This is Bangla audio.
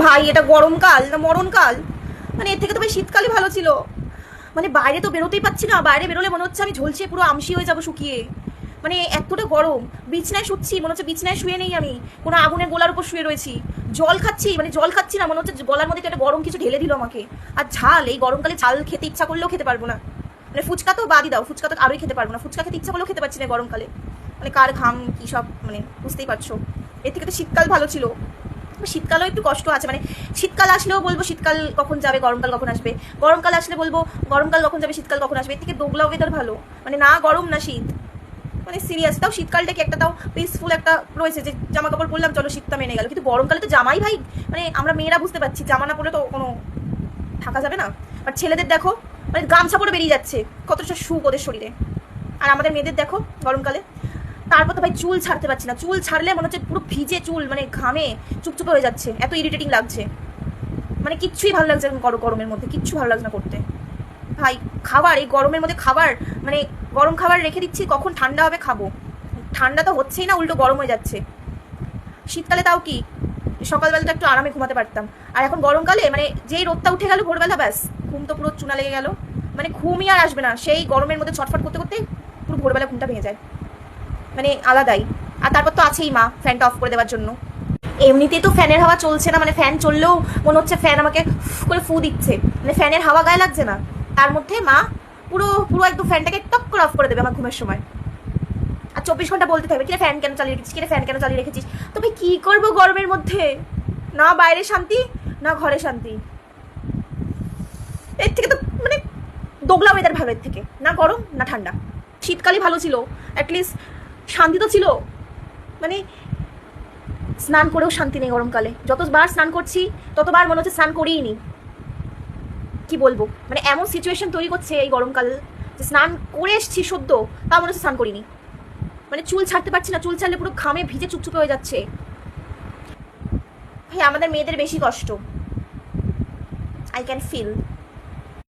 ভাই এটা গরমকাল না মরণকাল? মানে এর থেকে তো ভাই শীতকালই ভালো ছিল। মানে বাইরে তো বেরোতেই পাচ্ছি না, বাইরে বেরোলে মনে হচ্ছে আমি ঝলসে পুরো আমসি হয়ে যাবো শুকিয়ে। মানে এতটা গরম, বিছনায় শুচ্ছি মনে হচ্ছে বিছনায় শুয়ে নেই, আমি কোনো আগুনের গোলার উপর শুয়ে রয়েছি। জল খাচ্ছি, মানে জল খাচ্ছি না, মনে হচ্ছে গলার মধ্যে একটা গরম কিছু ঢেলে দিল আমাকে। আর ঝাল, এই গরমকালে ঝাল খেতে ইচ্ছা করলেও খেতে পারবো না। মানে ফুচকা তো বাদই দাও, ফুচকা তো আরোই খেতে পারবো না, ফুচকা খেতে ইচ্ছা করলেও খেতে পারছি না গরমকালে। মানে কার ঘাম কী সব, মানে বুঝতেই পারছো। এর থেকে তো শীতকাল ভালো ছিল। শীতকালেও একটু কষ্ট আছে, মানে শীতকাল আসলেও বলবো শীতকাল কখন যাবে, গরমকাল কখন আসবে, গরমকাল আসলে বলবো গরমকাল কখন যাবে, শীতকাল কখন আসবে। এর থেকে দোগলা ওয়েদার ভালো, মানে না গরম না শীত। মানে সিরিয়াস, তাও শীতকালটা কি একটা তাও পিসফুল একটা রয়েছে যে জামা কাপড় পরলাম চলো শীতটা মেনে গেল। কিন্তু গরমকালে তো জামাই ভাই, মানে আমরা মেয়েরা বুঝতে পারছি জামা না পরলে তো কোনো থাকা যাবে না। আর ছেলেদের দেখো, মানে গামছা পরে বেরিয়ে যাচ্ছে, কতটা সুখ ওদের শরীরে। আর আমাদের মেয়েদের দেখো গরমকালে, তারপর তো ভাই চুল ছাড়তে পারছি না, চুল ছাড়লে মনে হচ্ছে পুরো ভিজে চুল, মানে ঘামে চুপচুপে হয়ে যাচ্ছে, এত ইরিটেটিং লাগছে। মানে কিচ্ছুই ভালো লাগছে গরমের মধ্যে, কিচ্ছু ভালো লাগছে না করতে। ভাই খাবার, এই গরমের মধ্যে খাবার, মানে গরম খাবার রেখে দিচ্ছি কখন ঠান্ডা হবে খাবো, ঠান্ডা তো হচ্ছেই না, উল্টো গরম হয়ে যাচ্ছে। শীতকালে তাও কি সকালবেলা তো একটু আরামে ঘুমাতে পারতাম, আর এখন গরমকালে মানে যেই রোদটা উঠে গেল ভোরবেলা, ব্যাস ঘুম তো পুরো চুনা লেগে গেল। মানে ঘুমই আর আসবে না, সেই গরমের মধ্যে ছটফট করতে করতে পুরো ভোরবেলা ঘুমটা ভেঙে যায়, মানে আলাদাই। আর তারপর তো আছেই মা ফ্যানটা অফ করে দেওয়ার জন্য। এমনিতেই তো ফ্যানের হাওয়া চলছে না, মানে ফ্যান চললেও মনে হচ্ছে ফ্যান আমাকে করে ফু দিচ্ছে, মানে ফ্যানের হাওয়া গায়ে লাগছে না। তার মধ্যে মা পুরো পুরো একদম ফ্যানটাকে টক করে অফ করে দেবে আমার ঘুমের সময়। আর 24 ঘন্টা বলতে থাকবে কিরে ফ্যান কেন চালিয়ে রেখেছিস, কিরে ফ্যান কেন চালিয়ে রেখেছিস। তো ভাই কী করবো গরমের মধ্যে, না বাইরে শান্তি না ঘরে শান্তি। এর থেকে তো মানে দোগলা ওয়েদার ভালো, এর থেকে না গরম না ঠান্ডা। শীতকালই ভালো ছিল, অ্যাটলিস্ট শান্তি তো ছিল। মানে স্নান করেও শান্তি নেই গরমকালে, যতবার স্নান করছি ততবার মনে হচ্ছে স্নান করিই নি। কি বলবো, মানে এমন সিচুয়েশন তৈরি করছে এই গরমকাল যে স্নান করে এসছি সদ্য, তা মনে হচ্ছে স্নান করিনি। মানে চুল ছাড়তে পারছি না, চুল ছাড়লে পুরো ঘামে ভিজে চুপচুপে হয়ে যাচ্ছে। ভাই আমাদের মেয়েদের বেশি কষ্ট, আই ক্যান ফিল।